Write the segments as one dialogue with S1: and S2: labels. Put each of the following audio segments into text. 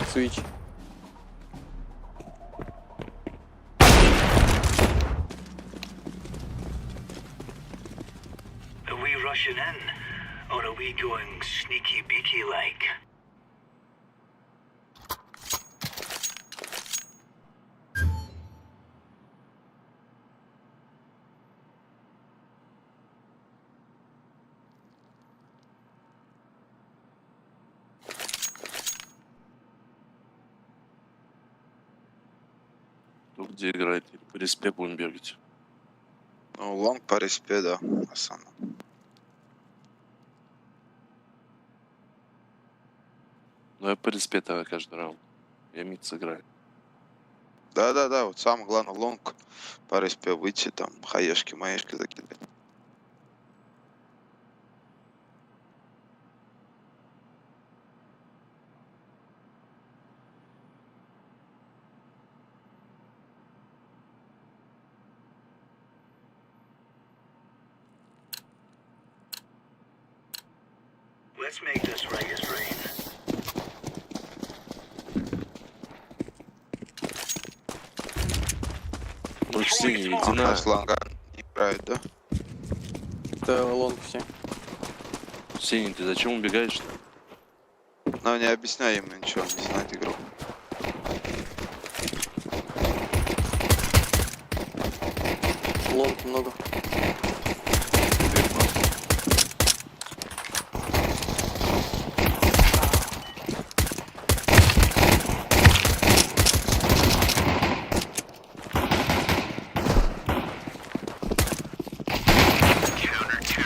S1: Switch.
S2: Are we rushing in? Or are we going sneaky beaky like?
S3: Ну, где играть? По респе будем бегать.
S4: Ну, лонг по респе, да, основном.
S3: Ну, я по респе тогда каждый раунд. Я мид сыграю.
S4: Да-да-да, вот самое главное лонг по респе выйти, там, хаешки, маешки закидать.
S2: Let's make this right as rain.
S3: Ну, синий, иди
S4: У
S3: на.
S4: нас лонга не играют, да?
S1: Это лонг все.
S3: Синий, ты зачем убегаешь-то?
S4: Но не объясняй ему ничего, он не знает игру.
S1: Лонг много.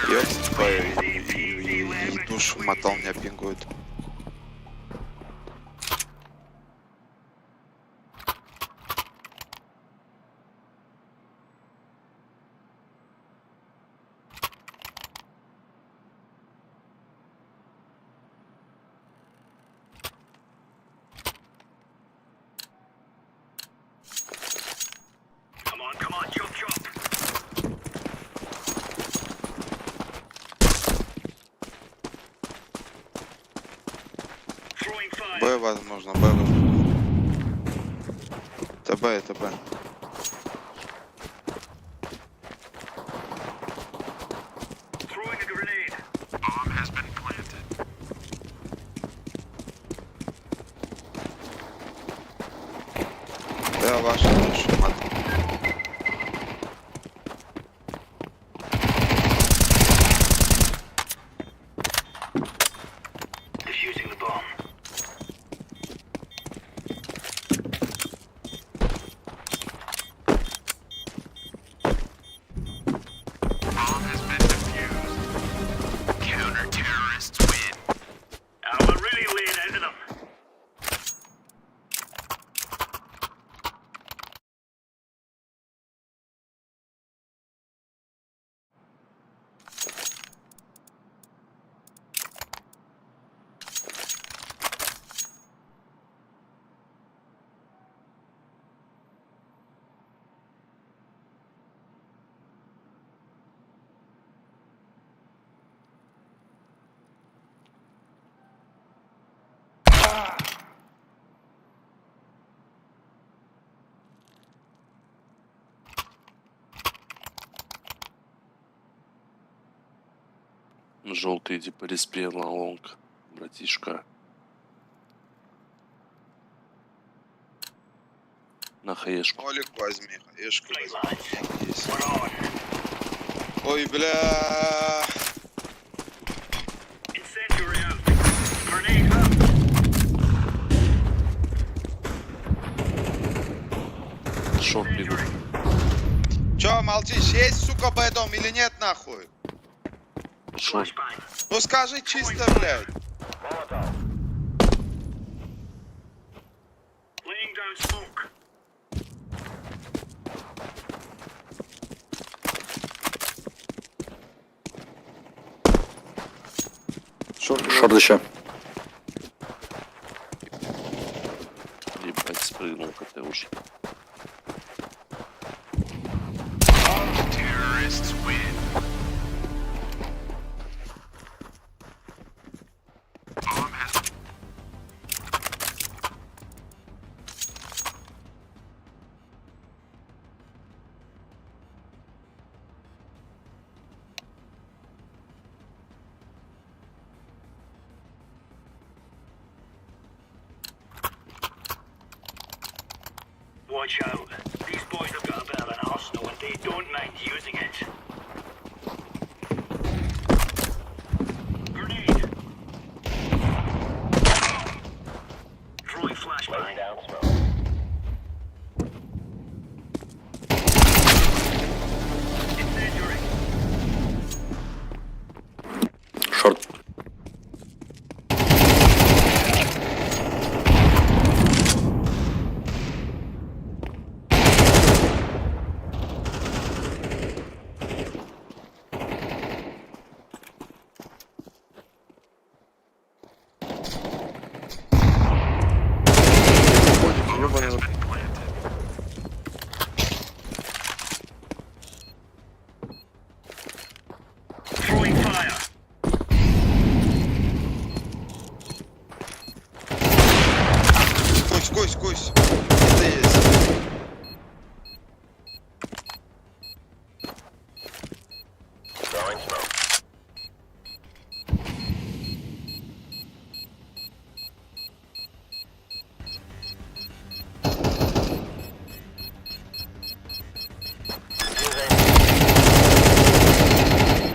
S4: Я типа и душу мотал, меня пингует.
S2: Come on, chop chop. Throwing fire.
S4: Б, возможно, Б, возможно. Это Б, это Б.
S2: Throwing a grenade. Bomb has been planted.
S4: Да, ваша душу мотал.
S2: Defusing the bomb. Bomb has been defused. Counter-terrorists win. We're really laying into them.
S3: Желтый, иди по респе на лонг, братишка. На хаешку.
S4: Олег возьми, хаешку
S2: Play
S4: возьми.
S2: lads.
S4: Деньги есть.
S2: We're on.
S4: Ой, бля.
S2: Incendiary out. Grenade out.
S3: Шорт бегут.
S4: Чё молчишь? Есть, сука, бэдом или нет, нахуй?
S3: Шорт.
S2: Flashbang.
S4: Ну скажи чисто, блядь.
S2: Laying down smoke.
S1: Шорт еще.
S3: Ебать, спрыгнул, как ты уж.
S2: Terrorists win. Bomb has watch out. These boys have got a bit of an arsenal and they don't mind using it. Grenade. Throwing flashbang. Down smoke. Incendiary.
S1: Шорт. Ёбаный.
S2: Throwing fire.
S4: Кусь. Это есть.
S2: Throwing smoke.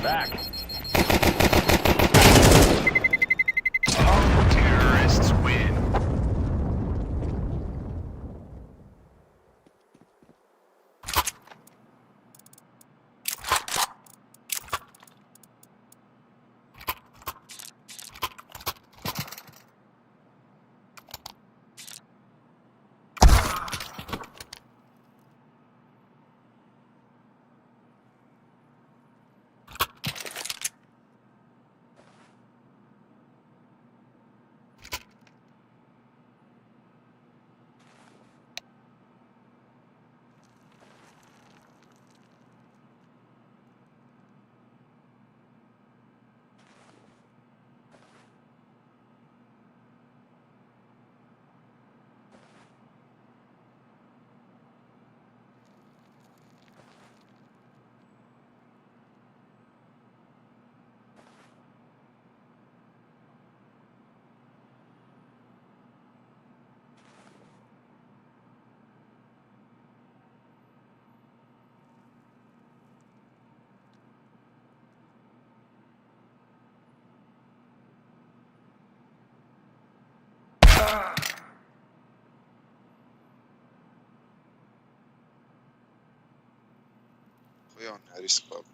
S2: Back. Terrorists win.
S4: Хуя он рисковал.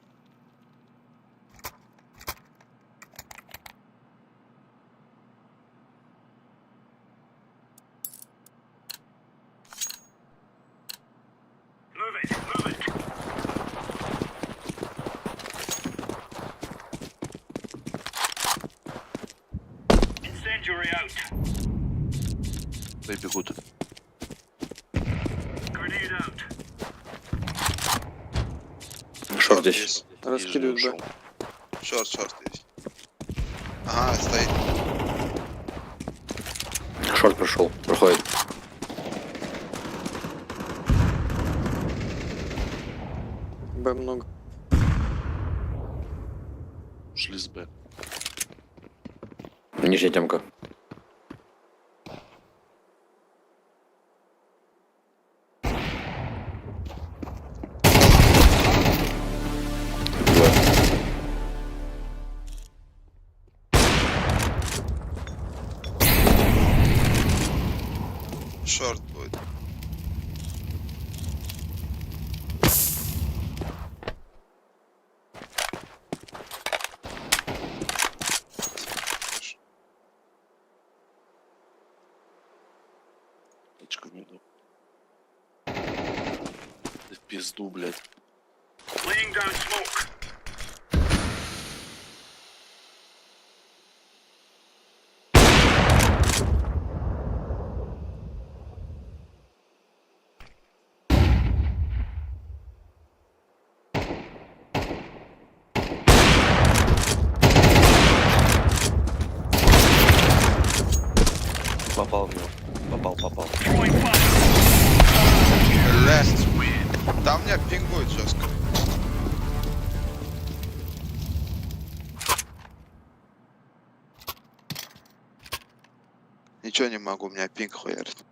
S2: Move it. Move it. Incendiary out.
S3: Дай бегут.
S2: Grenade out.
S1: Шорт здесь.
S3: Раскидывают,
S1: Раскидывают,
S3: да.
S1: да.
S4: Шорт есть. Ага, стоит.
S1: Шорт пришел. Проходит. Б много.
S3: Шли с Б.
S1: Нижняя темка.
S4: Шорт будет.
S3: Точка в меду. Да в пизду, блядь.
S2: Laying down smoke.
S3: Попал в него. Попал.
S2: Throwing fire.
S4: Бля. Там меня пингует жестко. Ничего не могу, у меня пинг хуярит.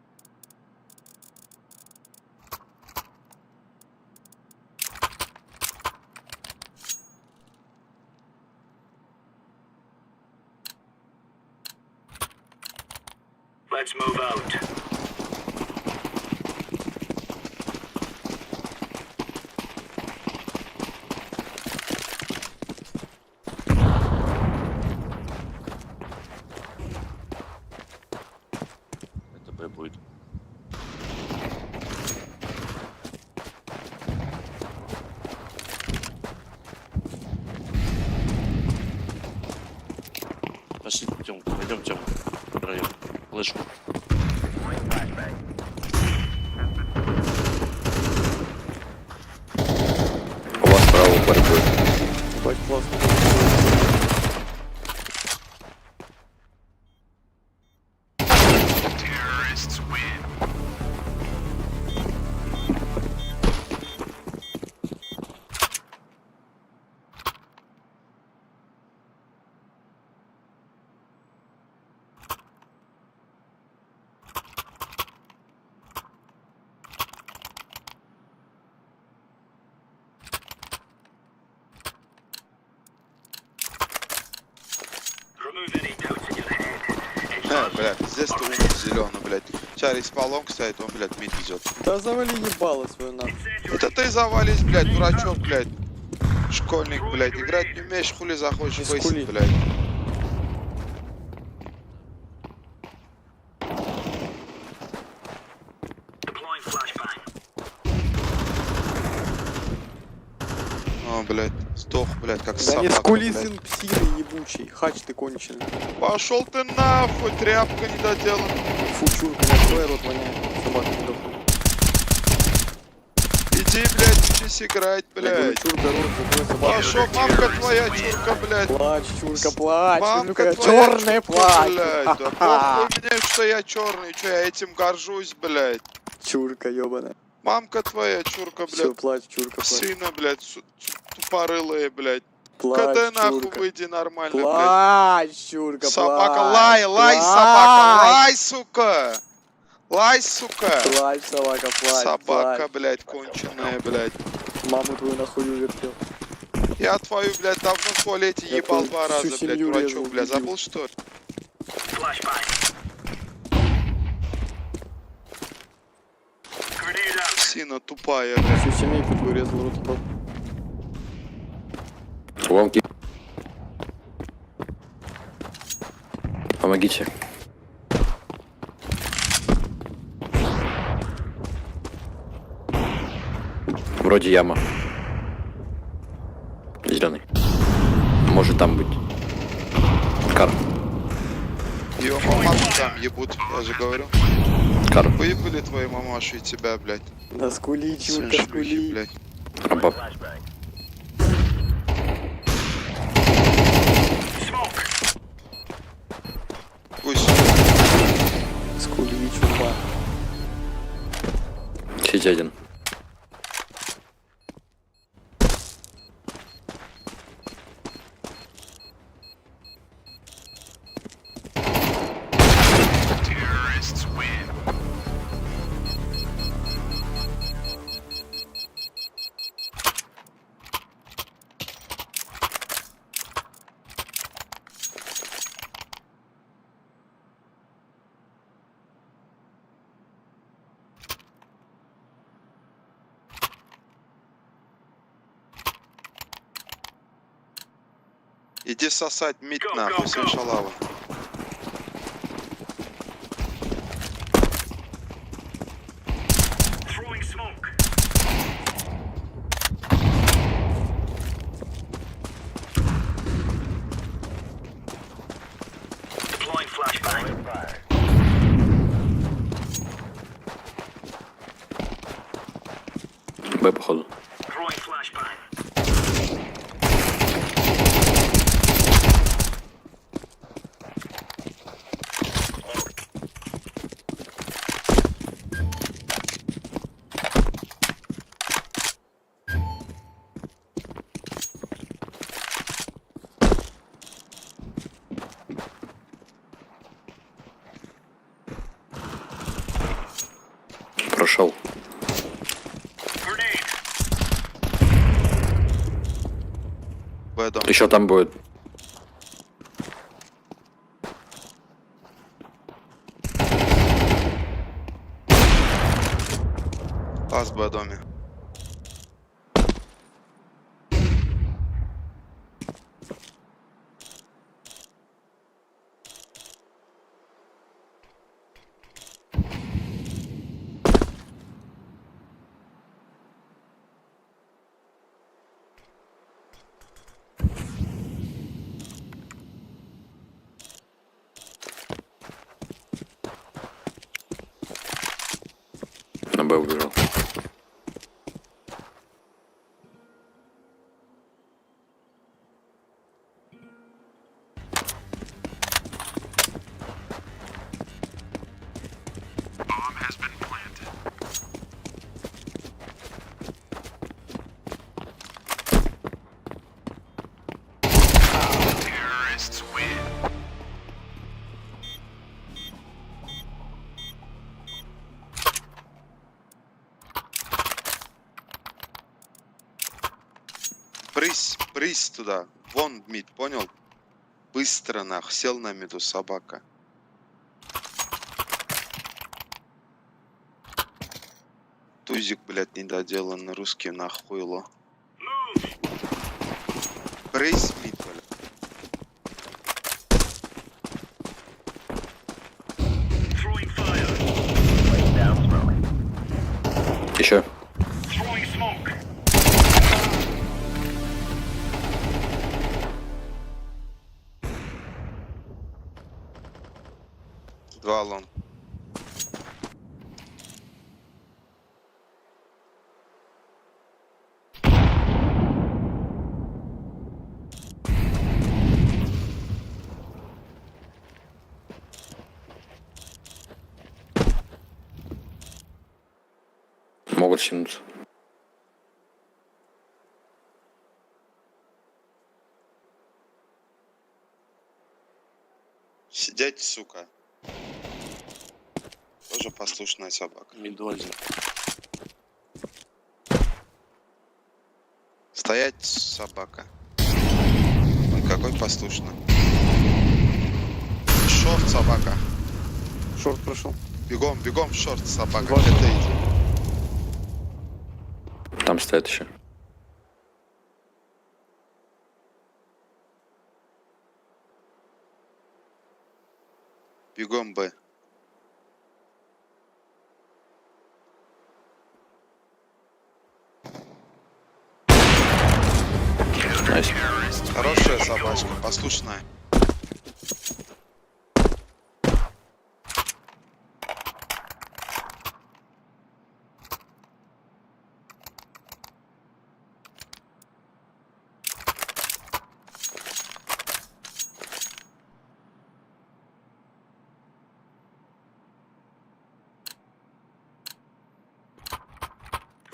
S2: Let's move out.
S3: Это Б будет. Пошли, Тём, пойдем, Тём. Втроем. Флешку.
S1: У вас право борьбы.
S5: Бать, классно.
S2: Remove any doubts in your head.
S4: Блядь, здесь ты умный, зеленый, блядь. Сейчас респалонг стоит, он, блядь, мид идет.
S5: Да завали ебало свое нахуй.
S4: Это ты завались, блядь, дурачок, блядь. Школьник, блядь, играть не умеешь, хули захочешь
S5: Не скули.
S4: высить, блядь.
S2: Deploying flashbang.
S4: О, блядь, сдох, блядь, как
S5: Да
S4: собака,
S5: не скули,
S4: блядь.
S5: сын псины ебучий. Хач ты конченый.
S4: Пошел ты нахуй, тряпка недоделанная.
S5: Фу, чурка, на твой рот воняет. Собака недохла.
S4: Иди, блядь, учись играть,
S5: Я говорю,
S4: блядь.
S5: чурка, рот, за твой собака.
S4: Пошел, мамка твоя, чурка, блядь.
S5: Плачь, чурка, плачь.
S4: Мамка
S5: Чурка,
S4: твоя,
S5: черный
S4: чурка,
S5: плачь.
S4: блядь. Да похуй мне, что я черный, что я этим горжусь, блядь.
S5: Чурка, ебаная.
S4: Мамка твоя, чурка,
S5: Все,
S4: блядь.
S5: плачь, чурка, плачь.
S4: Сына, блядь, тупорылые, блядь.
S5: Плачь,
S4: Когда нахуй
S5: чурка.
S4: выйди нормально, блядь.
S5: Плачь, чурка,
S4: Собака,
S5: плачь.
S4: лай, лай,
S5: Плачь.
S4: собака, лай, сука. Лай, сука.
S5: Плачь, собака, плачь.
S4: Собака,
S5: плачь.
S4: блядь, конченая, блядь.
S5: Маму твою нахуй вертел.
S4: Я твою, блядь, давно в туалете
S5: Я
S4: ебал
S5: твою
S4: 2
S5: всю
S4: раза, блядь,
S5: семью
S4: дурачок,
S5: резал,
S4: блядь.
S5: дебил.
S4: Забыл, что ли?
S2: Flashbang. Grenade out.
S4: Сина тупая, блядь.
S5: Всю семейку твою резал, рот ебал.
S1: Ломки. Помогите. Вроде яма. Зеленый. Может там быть. Кар.
S4: Ее мамашу там ебут, я же говорю.
S1: Кар.
S4: Выебали твою мамашу и тебя, блядь.
S5: Да скули,
S4: Сын
S5: чурка,
S4: шлюхи,
S5: скули.
S4: блядь.
S1: Абаб.
S2: Smoke.
S4: Пусть.
S5: Скули, чурка.
S1: Сеть один.
S4: Иди сосать мид
S2: Go,
S4: нахуй,
S2: go,
S4: сын
S2: go.
S4: шалава.
S2: Throwing smoke. Deploying flashbang.
S1: Б, походу.
S2: Throwing flashbang.
S1: Прошел.
S2: Grenade.
S4: Бэдом.
S1: Еще там будет.
S4: Лаз Б доме.
S1: На Б убежал.
S4: Брысь туда. Вон мид, понял? Быстро нах, сел на миду, собака. Тузик, блядь, недоделанный, русский нахуйло. Брысь мид, блядь.
S2: Throwing fire.
S1: Еще.
S2: Throwing smoke.
S4: Два лон.
S1: Могут синуться.
S4: Сидеть, сука. Тоже послушная собака.
S3: Миду один.
S4: Стоять, собака. Ой, какой послушный. Шорт, собака.
S5: Шорт прошел.
S4: Бегом, бегом, в шорт, собака.
S5: Два.
S4: Это иди.
S1: Там стоят еще.
S4: Бегом, Б.
S1: Найс.
S4: Хорошая собачка, послушная.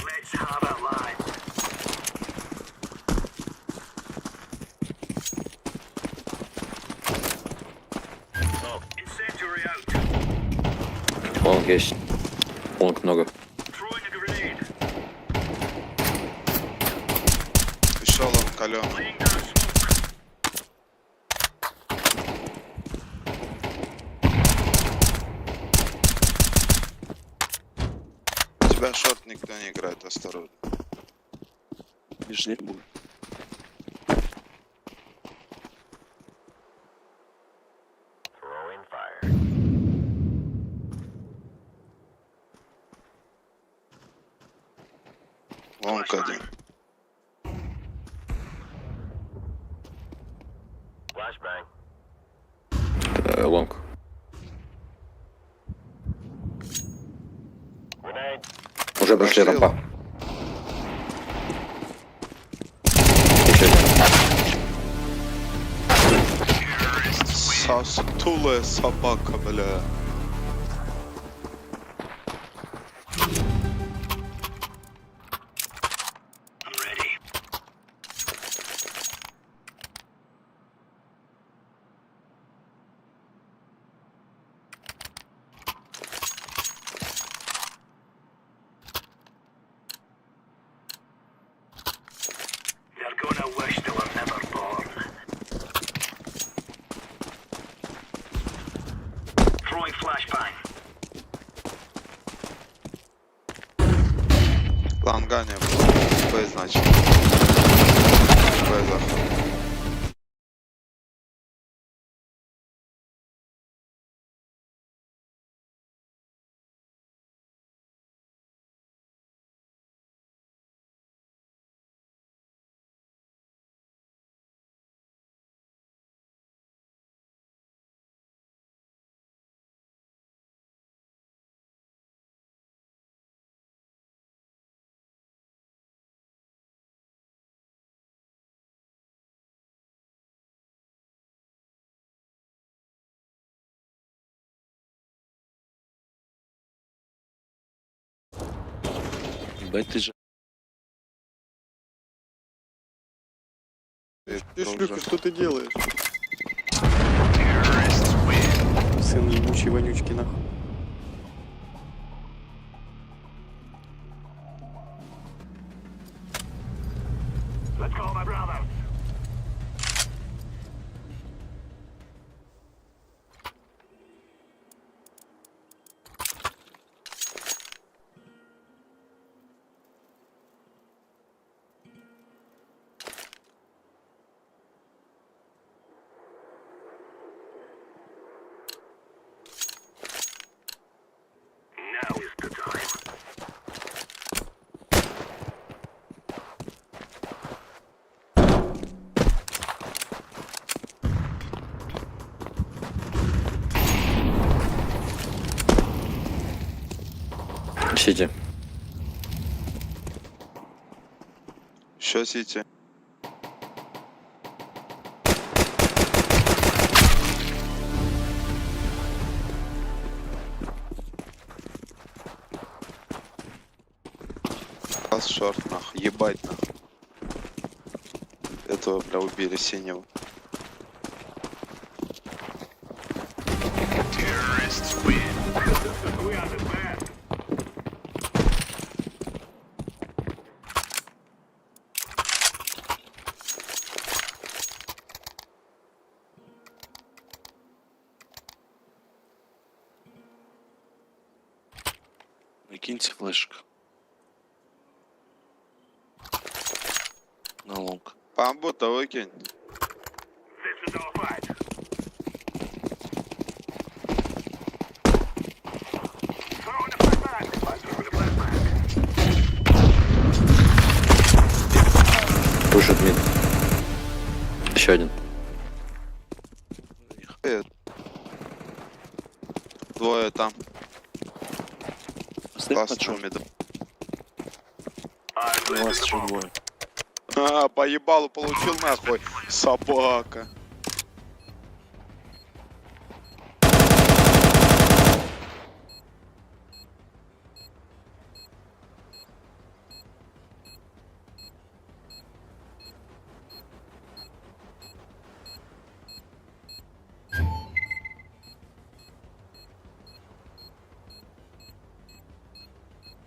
S2: Let's have it, lads. Incendiary out.
S1: Лонг есть. Лонг много.
S2: Throwing a grenade.
S4: Пришел он каленый.
S2: Laying down smoke.
S4: У тебя шорт никто не играет, осторожно.
S3: Ближний будет.
S2: Throwing fire.
S4: Лонг один.
S2: Flashbang.
S1: Лонг.
S2: Grenade.
S1: Уже прошли
S4: Пошли.
S1: рампа. Еще один.
S4: Сутулая собака, бля.
S2: I'm ready. They're gonna wish they were never born. Throwing flashbang.
S4: лонга не было. Б, значит. Б заход.
S3: Б ты же.
S5: Ты шлюха, что ты делаешь? Сын ебучий вонючки, нахуй.
S2: Let's call my brother. Now is the time.
S1: Сити.
S4: Еще сити. Пас шорт, нахуй. Ебать, нахуй. Этого, бля, убили синего.
S2: We understand.
S3: Накиньте флешку. На лонг.
S4: Памбута выкинь.
S2: This is our fight. Throwing the flashback. I'm throwing the flashback.
S1: Пушит мид. Еще один.
S4: Двое там.
S3: Поставь
S4: Класс
S3: под шорт.
S4: шумит.
S2: I'm
S3: У
S2: laying
S3: вас
S2: the
S3: еще
S2: bomb.
S3: двое.
S4: А, по ебалу получил, нахуй. Собака.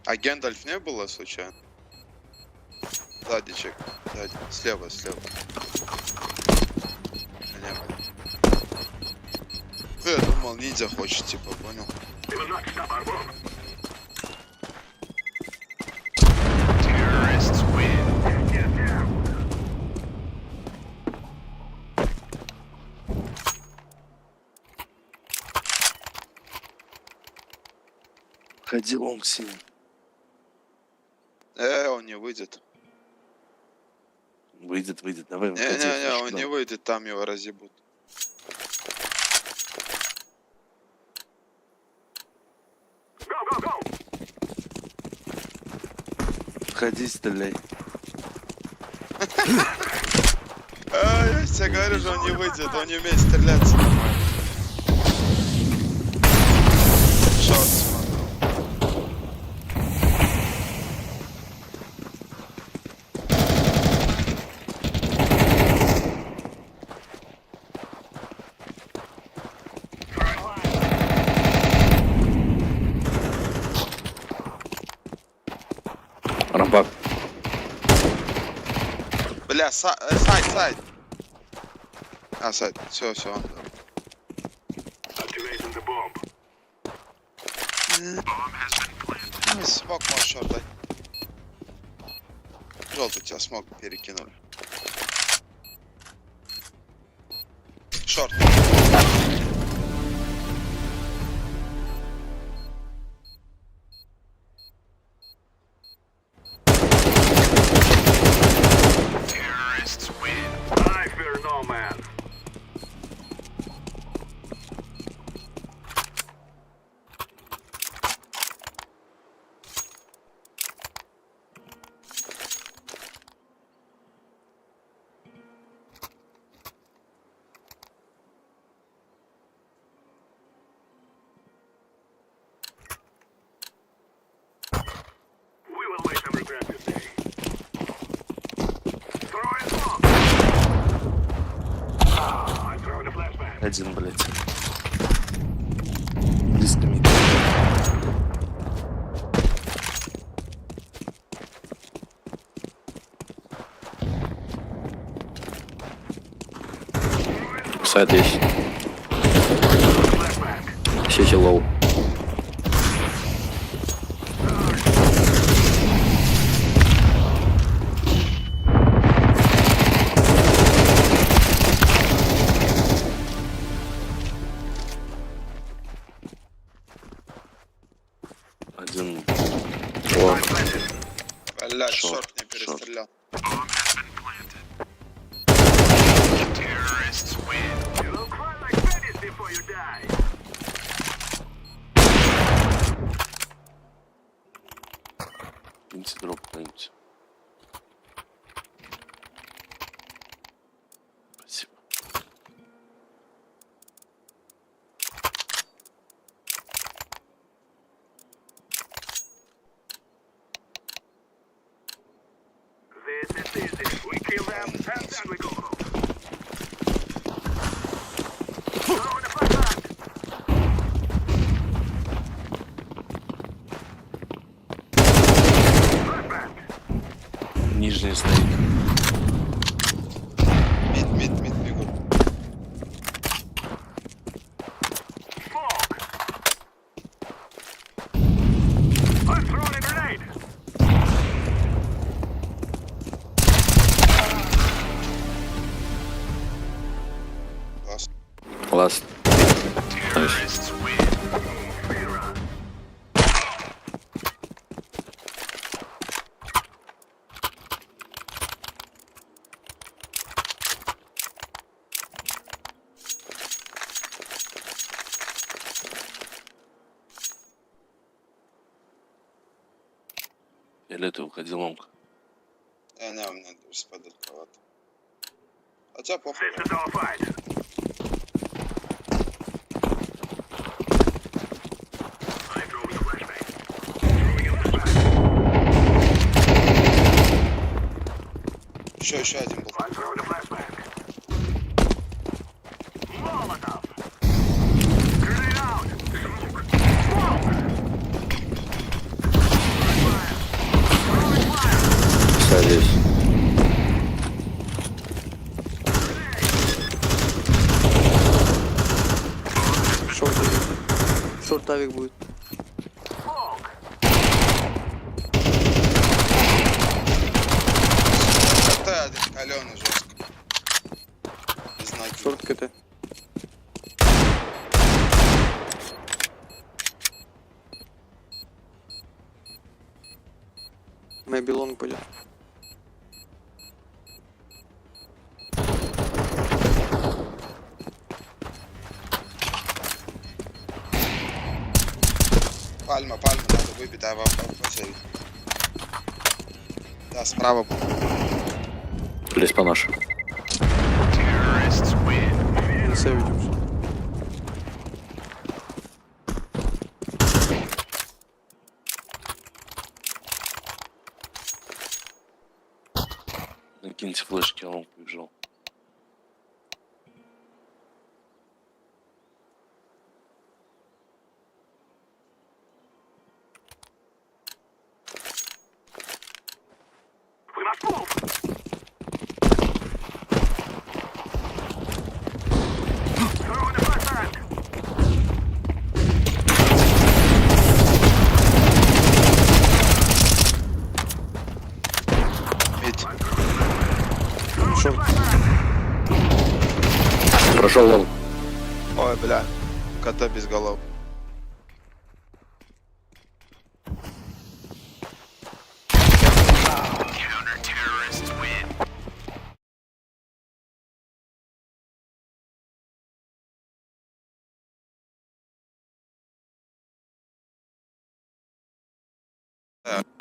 S4: А Гендальф не было случайно? Сзади чек. Сзади. Слева, слева. Не было. Я думал, ниндзя хочет, типа, понял?
S2: They will not stop our bomb. Get down.
S3: Ходи лонг синий.
S4: Он не выйдет.
S3: Выйдет, выйдет. Давай, выходи.
S4: Не-не-не,
S3: флешку
S4: он
S3: дай.
S4: не выйдет, там его разъебут.
S2: Go, go, go.
S3: Ходи, стреляй.
S4: Я тебе говорю, что он не выйдет, он не умеет стреляться нормально. Шорт смотрел.
S1: Рампак.
S4: Бля, сайт, сайт. А, сайт, все, все.
S2: Activating the bomb.
S4: Смог мой шорт дать. Желтый тебя смог перекинули. Шорт.
S2: I fear no man. We will make them regret this day. Throw in smoke. I'm throwing a flashbang.
S3: Один, блядь. Близко мид.
S1: Сайт есть.
S2: Flashbang.
S1: Сити лоу.
S3: Один.
S1: О,
S4: Блядь,
S3: Шорт,
S4: шорт не перестрелял.
S2: You'll cry like babies before you die.
S3: Киньте дроп кто-нибудь. Спасибо.
S2: This is easy. We kill them and then we go home. Throw in the flashbang. Flashbang.
S3: Нижний стоит.
S4: Мид бегут.
S2: Smoke. I'm throwing a grenade.
S4: Класс.
S1: ласт. Найс.
S3: Фиолетовый уходи лонг.
S4: Не, у меня спать далековато. Хотя похуй.
S2: This is our fight. I'm throwing a flashbang. Throwing in the flashbang.
S4: Еще один был.
S2: I'm throwing a flashbang. Molotov. Grenade out. Smoke. Smoke. Fire. Throwing fire.
S1: Сайт есть.
S5: Шорт авик. Шорт авик будет.
S2: Smoke.
S4: КТ один каленый жестко. Без ноги.
S5: Шорт КТ. Мэйби лонг пойдет.
S4: Пальма, надо выбить, а посеять. Да, справа.
S1: Лезь по нашу.
S5: На сейв идем.
S3: Накиньте флешки, а он побежал.
S2: We must move. Throw in the flashbang.
S1: Пошел лонг.
S4: Ой, бля. КТ без голов.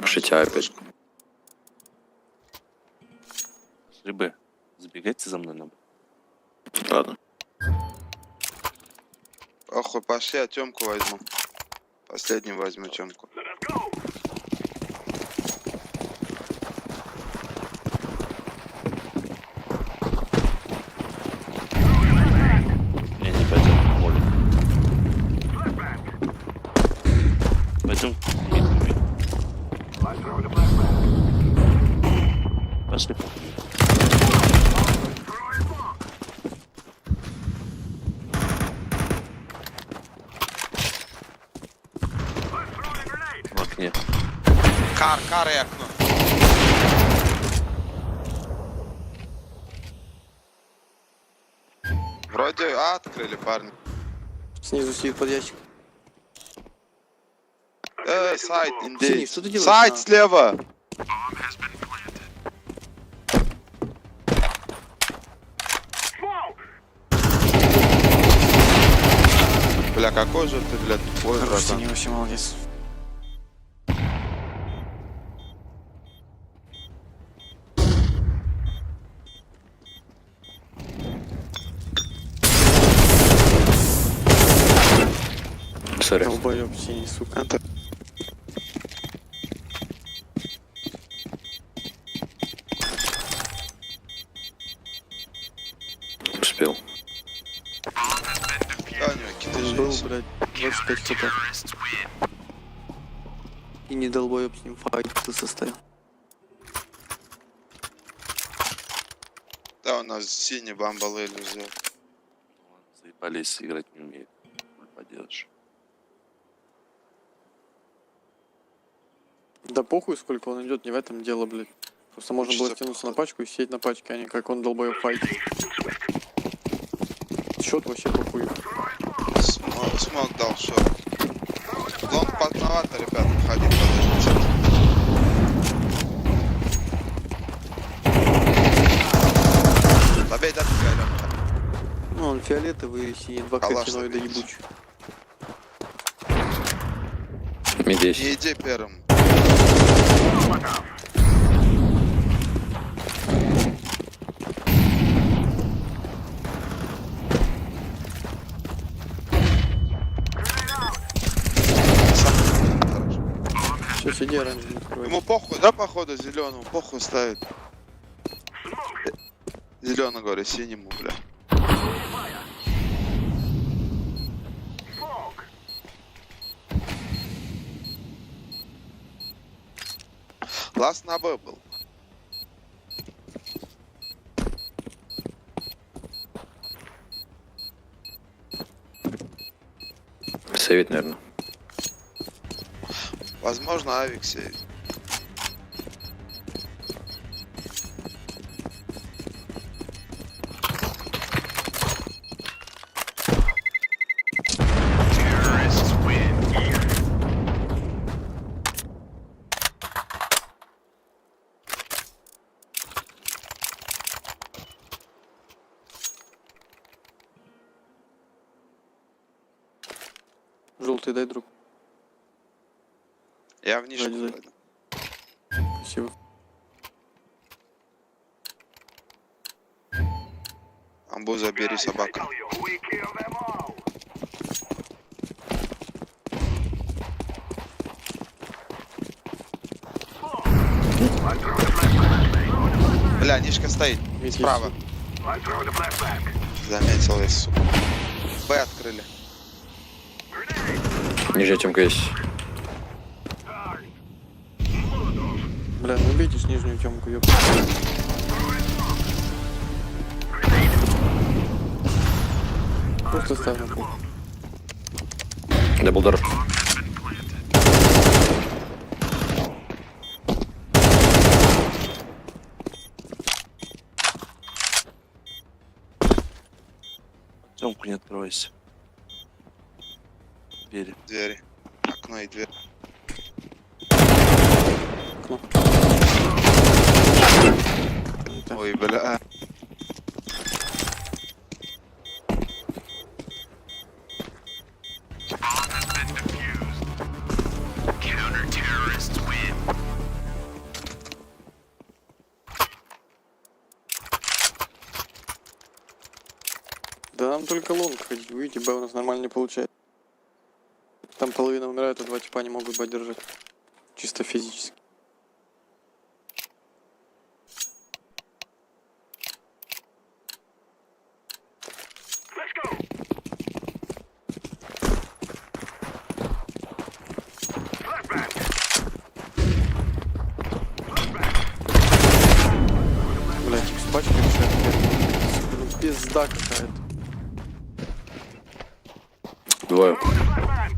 S1: Шитя опять.
S3: Ребы, забегайте за мной нам.
S1: Ладно.
S4: Охуй, пошли, я Тёмку возьму. Последним возьму Тёмку.
S3: Не пойдем, Оля. Пойдем. Пошли. В окне.
S4: Кар и окно. Вроде открыли, парни.
S5: Снизу сидит под ящик.
S4: Сайт,
S5: Синий,
S4: индей.
S5: что ты делаешь?
S4: Сайт слева. Бля, какой же ты, бля, тупой, братан.
S5: вообще молодец.
S1: Сори.
S5: Долбоёб синий, сука.
S1: Успел.
S4: Да, не, какие-то
S5: Был,
S4: жизни.
S5: блядь, 25 хп. И не долбоёб с ним файт ты состоял.
S4: Да, у нас синий бамбалы взял.
S3: Заебались, играть не умеет. Хуй поделаешь.
S5: Да похуй, сколько он идет, не в этом дело, блядь. Просто можно было
S4: Чисто
S5: стянуться на пачку и сидеть на пачке, а не как он долбоёб файт. Счет вообще похуй.
S4: Смог дал, что. Лонг поздновато, ребят, выходи, подождите. Добей, добей,
S5: Ну, он фиолетовый и синий, два
S4: Калаш
S5: картиноида
S4: забить.
S5: ебуч.
S1: Медесь.
S4: Не иди первым.
S5: Все, сиди оранжевый, открой.
S4: Ему похуй, да, походу, зеленому, похуй ставит. Зеленый, говорю, синему, бля. Ласт на Б был.
S1: Совет, наверное.
S4: Возможно, авик сеет.
S5: Желтый дай, друг.
S4: Я в нишку
S5: Зайди.
S4: пойду.
S5: Спасибо.
S4: Амбу забери, собака.
S2: We kill them all.
S4: Бля, нишка стоит.
S5: Видишь?
S4: Справа.
S2: I throw the flashback.
S4: Заметил, я, сука. Б открыли.
S1: Нижняя темка есть.
S5: Бля, ну убейте с нижнюю темку, ёп. Просто ставь на пол.
S1: Даблдор.
S3: Тёмку, не открывайся. Двери.
S4: Двери. Окно и дверь. Ой, бля.
S5: Да нам только лонг ходить, видите, Б у нас нормально не получается. Там половина умирает, а два типа не могут Б держать. Чисто физически.
S2: Let's go. Flashbang.
S5: Блять, с пачкой решает. Пизда какая-то.
S1: Двое.
S2: Flashbang.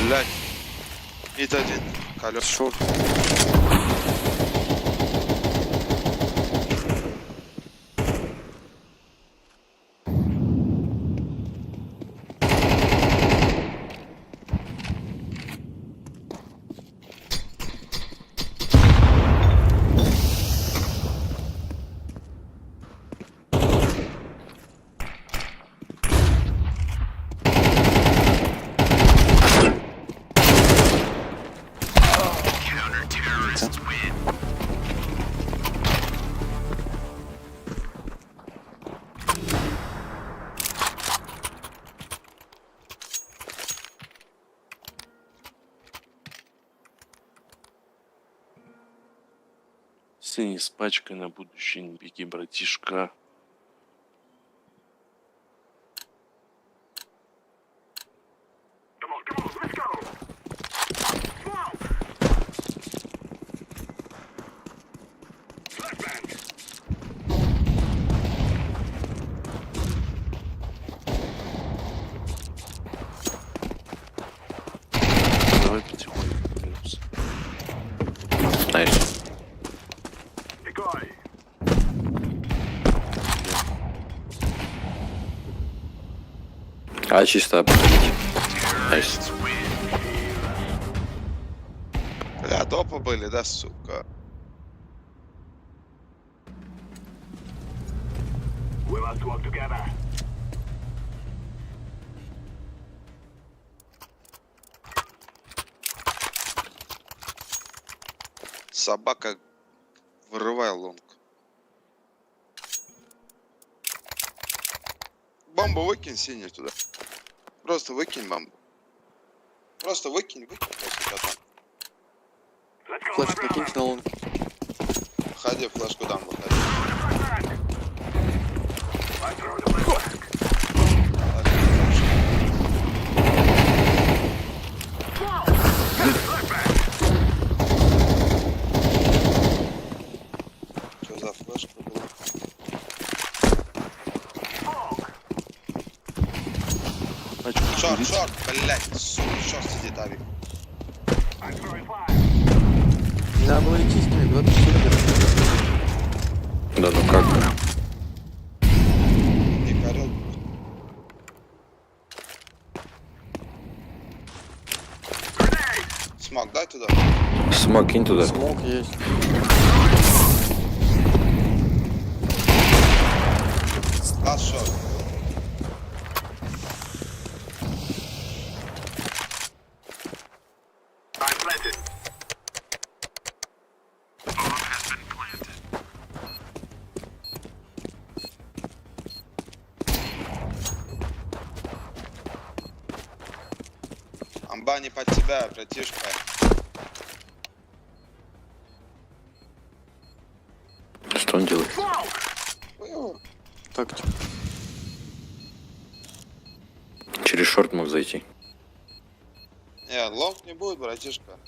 S4: Блядь. Мид один. Колес.
S5: Шорт.
S3: Синий с пачкой на будущее, не беги, братишка.
S2: Come on, let's go. Smoke. Flashbang.
S3: Давай потихоньку минус.
S1: Найс.
S2: Decoy.
S1: А чисто обходить. Найс.
S4: Бля, топы были, да, сука?
S2: We must work together.
S4: Собака, вырывай лонг. Бомбу выкинь синий туда. Просто выкинь бомбу. Просто выкинь просто там.
S2: Let's go,
S5: Флэш
S2: my
S5: накинь
S2: brother.
S5: на лонг.
S4: Выходи, флешку дам, выходи.
S2: Flashbang. I throw the flashbang. Flashbang.
S4: Что за флешка была?
S2: Smoke.
S3: Пачку
S4: Шорт,
S3: курить.
S4: шорт, блядь, сука, шорт сидит, Авик.
S2: I'm throwing fire.
S5: Не надо было идти с ними, 20
S1: Да ну как?
S4: Не корел.
S2: Grenade.
S4: Смог, дай туда.
S1: Смог кинь туда.
S5: Смог есть.
S4: Ласт шорт.
S2: I'm planted.
S4: Амба не под тебя, братишка.
S1: Что он делает?
S2: Smoke.
S5: Так, типа.
S1: Через шорт мог зайти.
S4: Не, лонг не будет, братишка.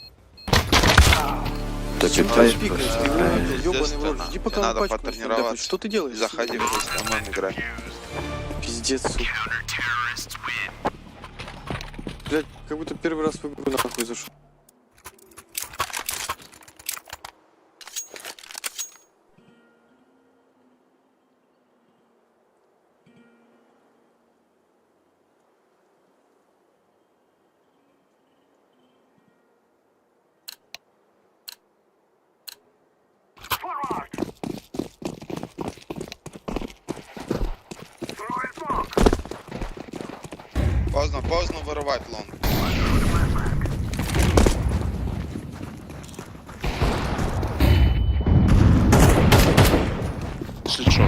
S1: Да ты
S5: Ай,
S1: просто-
S5: пикай,
S1: Ай.
S5: ёбаный в рот. Иди пока
S4: Мне
S5: на
S4: надо
S5: пачку не
S4: потренироваться.
S5: сдохнешь. Что ты делаешь?
S4: Заходи в СММ играть.
S5: Пиздец, сука. Блять, как будто первый раз в игру нахуй зашел.
S4: Поздно вырывать лонг.
S3: Если что.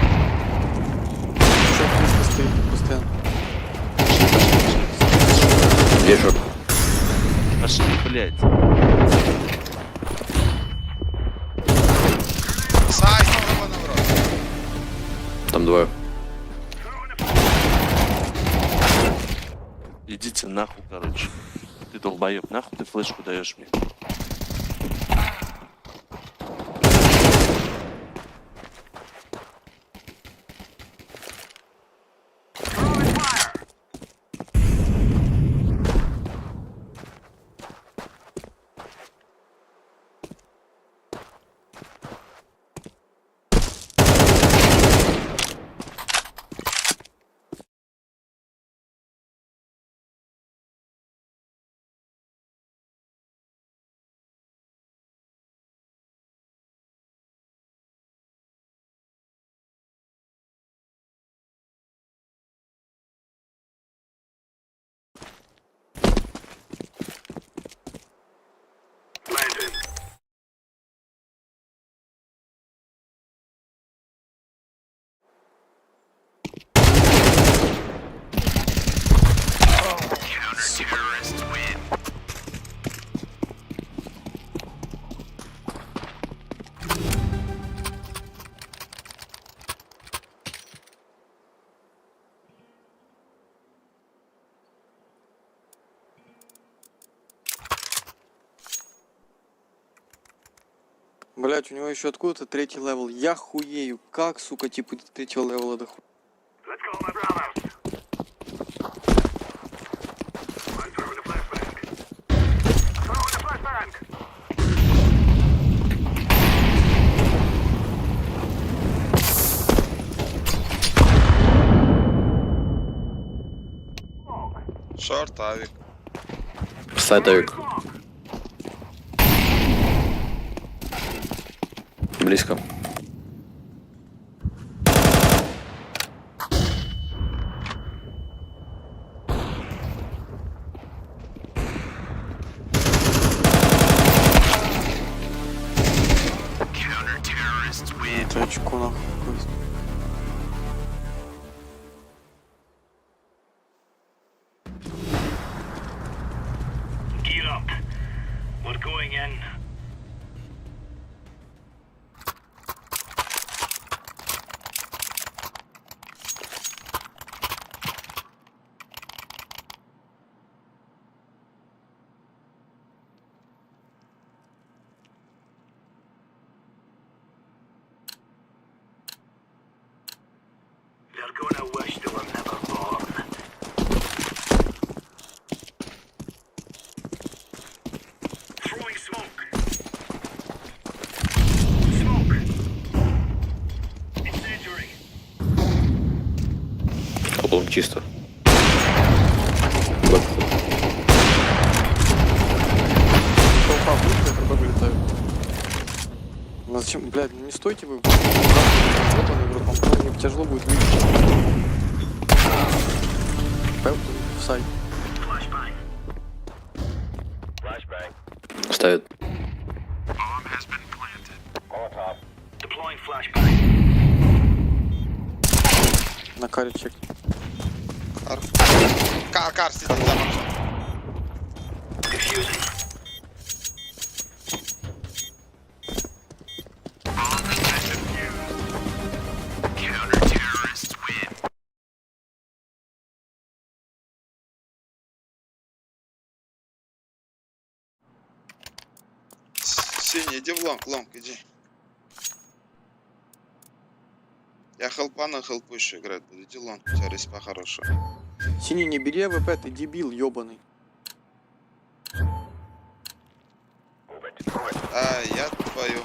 S5: Что близко стоит постоянно.
S1: Где шорт?
S3: Пошли, блядь.
S4: Сайт, ебаный в рот.
S1: Там двое.
S3: Идите нахуй, короче. Ты долбоеб, нахуй ты флешку даешь мне.
S2: Landed. Counter-terrorists win.
S5: Блять, у него еще откуда-то третий левел. Я хуею. Как, сука, типа до третьего левела дохуя?
S2: Let's go, my brothers. I'm throwing a flashbang. Throwing a flashbang.
S4: Шорт, авик.
S1: Сайт авик. Близко.
S2: Counter-terrorists win.
S5: Это очко нахуй. какое-то.
S2: Gear up. We're going in. They're gonna wish they were never born. Throwing smoke. Smoke. Incendiary.
S1: Лом чисто. Бэк.
S5: Толпа будет, я когда вылетаю. Ну зачем, блядь, ну не стойте вы. Ебаный в рот, вам мне тяжело будет выйти. Пэп, в сайт.
S2: Flashbang. Flashbang.
S1: Ставит.
S2: Bomb has been planted. Molotov. Deploying flashbang.
S5: На каре чек.
S4: Кар сидит за мной.
S2: Diffusing. Bomb has been defused. Counter-terrorists win.
S4: Синий, иди в лонг, иди. Я хелпа на хелпу еще играть буду. Иди лонг, у тебя респа хорошая.
S5: Синий, не бери АВП, ты дебил ебаный.
S4: А, я твою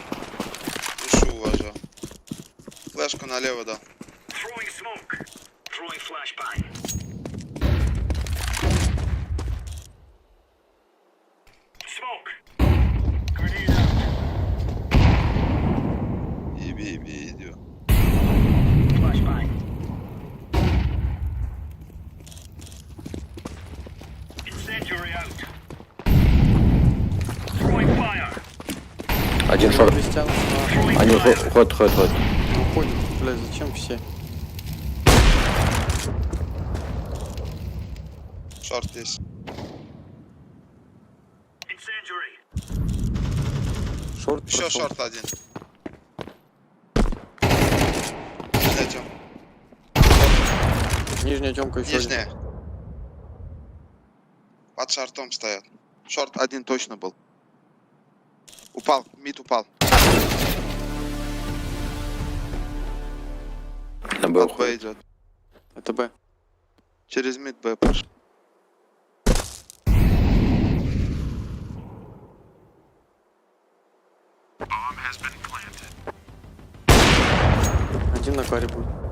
S4: душу уважал. Флешку налево дал.
S2: Throwing smoke. Throwing flashbang. Smoke. Grenade out.
S4: Иби, иди.
S2: Flashbang.
S1: Один шорт.
S5: Крестьян, нахуй.
S1: Они уходят.
S5: Уходят, блядь, зачем все?
S4: Шорт есть.
S2: Incendiary.
S5: Шорт
S4: Еще
S5: прошел.
S4: шорт один. Нижняя тем.
S5: Нижняя темка еще.
S4: Нижняя. Под шортом стоят. Шорт один точно был. Упал, мид упал.
S1: На Б
S4: От Б
S1: уходит.
S4: идет.
S5: Это Б.
S4: Через мид Б пошел.
S5: Один на каре будет.